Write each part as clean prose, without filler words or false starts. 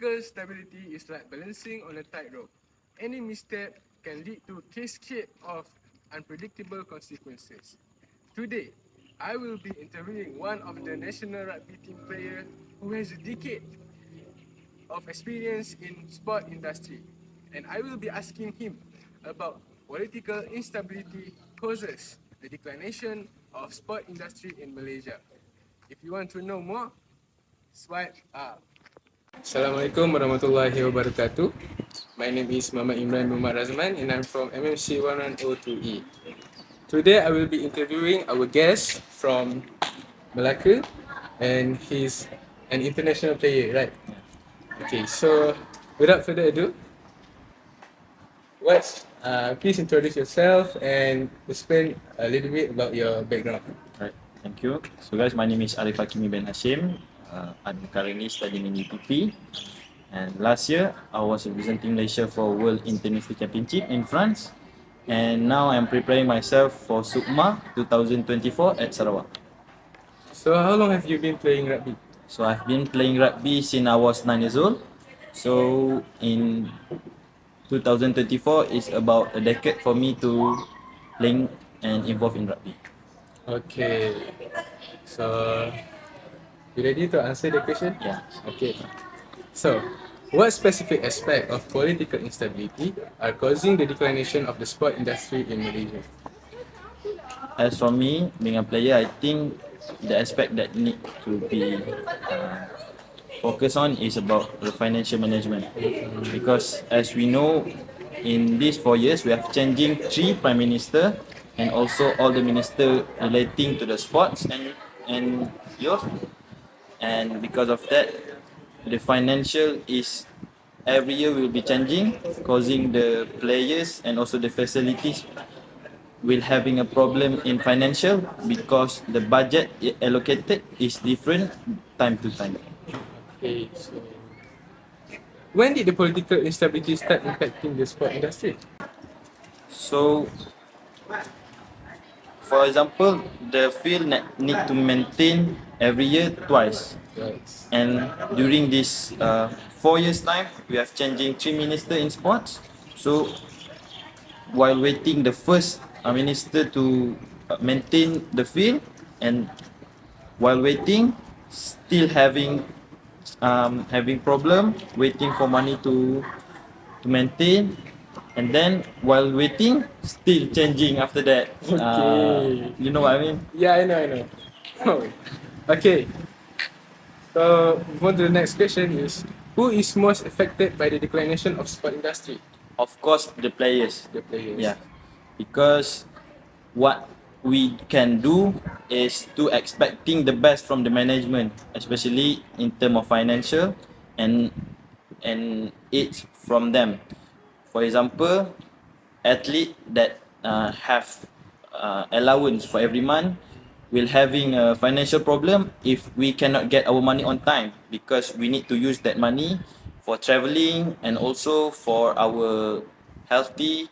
Political stability is like balancing on a tightrope. Any misstep can lead to cascade of unpredictable consequences. Today, I will be interviewing one of the national rugby team player who has a decade of experience in sport industry, and I will be asking him about political instability causes the declination of sport industry in Malaysia. If you want to know more, swipe up. Assalamualaikum warahmatullahi wabarakatuh. My name is Muhammad Imran Razman and I'm from MMC 1102E. Today I will be interviewing our guest from Malacca and he's an international player, right? Okay, so without further ado, please introduce yourself and explain a little bit about your background. Right, thank you. So guys, my name is Arif Hakimi Ben Hashim. I'm currently studying in UPP. And last year, I was representing Malaysia for World International Championship in France. And now I'm preparing myself for SUKMA 2024 at Sarawak. So how long have you been playing rugby? So I've been playing rugby since I was 9 years old. So in 2024 is about a decade for me to playing and involved in rugby. Okay, so you ready to answer the question? Yeah. Okay, so what specific aspect of political instability are causing the declination of the sport industry in Malaysia? As for me, being a player, I think the aspect that need to be focused on is about the financial management. Because as we know, in these 4 years, we have changing 3 prime minister and also all the minister relating to the sports and youth. And because of that, the financial is every year will be changing, causing the players and also the facilities will having a problem in financial because the budget allocated is different time to time. Okay, so when did the political instability start impacting the sport industry? So, for example, the field need to maintain every year twice. Right. And during this 4 years time, we have changing 3 minister in sports. So, while waiting the first minister to maintain the field, and while waiting, still having problem, waiting for money to maintain, and then while waiting, still changing after that. Okay. You know what I mean? Yeah, I know. Okay. So, move on to the next question is, who is most affected by the declination of sport industry? Of course, the players. The players. Yeah, because what we can do is to expecting the best from the management, especially in term of financial and it's from them. For example, athlete that have allowance for every month will having a financial problem if we cannot get our money on time, because we need to use that money for traveling and also for our healthy,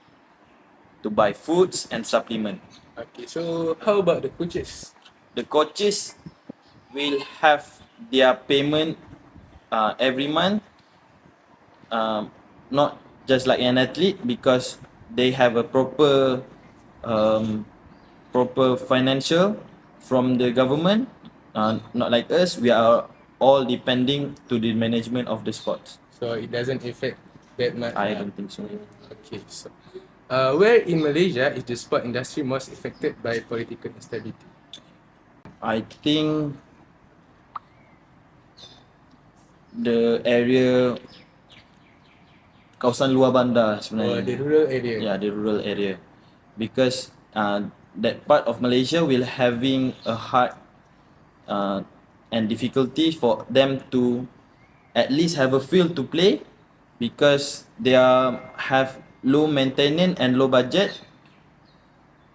to buy foods and supplement. Okay, so how about the coaches? The coaches will have their payment every month, not just like an athlete, because they have a proper financial from the government. Not like us, we are all depending to the management of the sports. So it doesn't affect that much. I don't think so. Okay, so where in Malaysia is the sport industry most affected by political instability? I think the area kawasan luar bandar sebenarnya. The rural area. Yeah, the rural area, because that part of Malaysia will having a hard and difficulty for them to at least have a field to play, because they have low maintenance and low budget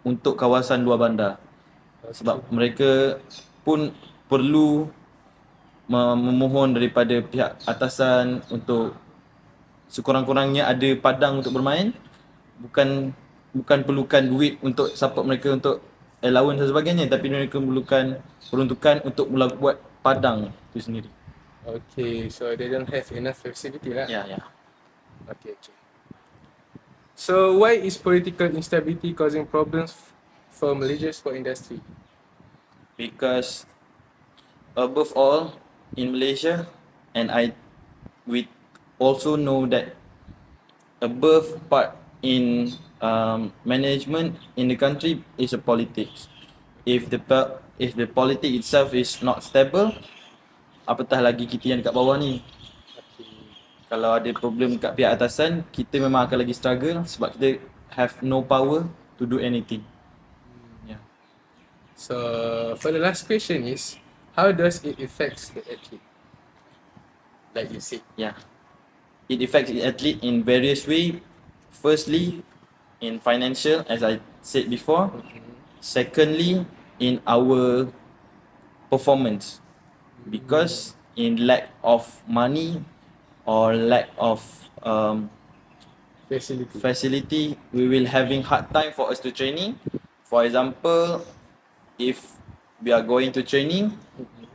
untuk kawasan luar bandar. Sebab mereka pun perlu memohon daripada pihak atasan untuk sekurang-kurangnya ada padang untuk bermain, bukan perlukan duit untuk support mereka untuk allowance dan sebagainya, tapi mereka perlukan peruntukan untuk mula buat padang itu sendiri. Okay, so they don't have enough facility lah. Yeah, yeah. Okay, okay. So why is political instability causing problems for Malaysia's sport industry? Because above all, in Malaysia, and we also know that above part in management in the country is a politics. If the politic itself is not stable, apatah lagi kita yang dekat bawah ni. Kalau ada problem kat pihak atasan, kita memang akan lagi struggle sebab kita have no power to do anything. Yeah. So for the last question is, how does it affect the athlete? Like you said. Yeah. It affects the athlete in various ways. Firstly, in financial, as I said before. Secondly, in our performance. Because in lack of money or lack of facility, we will having hard time for us to training. For example, if we are going to training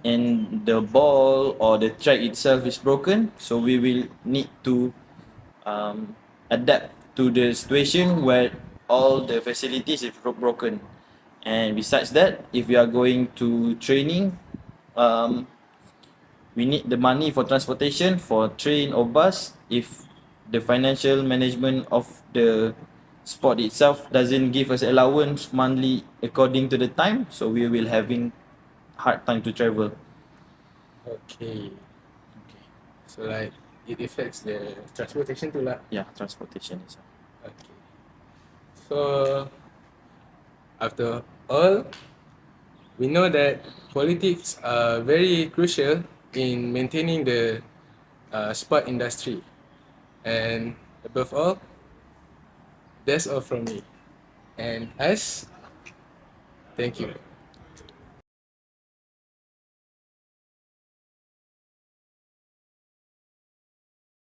and the ball or the track itself is broken, so we will need to adapt to the situation where all the facilities is broken. And besides that, if we are going to training, we need the money for transportation, for train or bus. If the financial management of the sport itself doesn't give us allowance monthly according to the time, so we will having hard time to travel. Okay. So like it affects the transportation too lah. Yeah, transportation itself. Okay. So after all, we know that politics are very crucial in maintaining the sport industry. And above all, that's all from me. And us, thank you.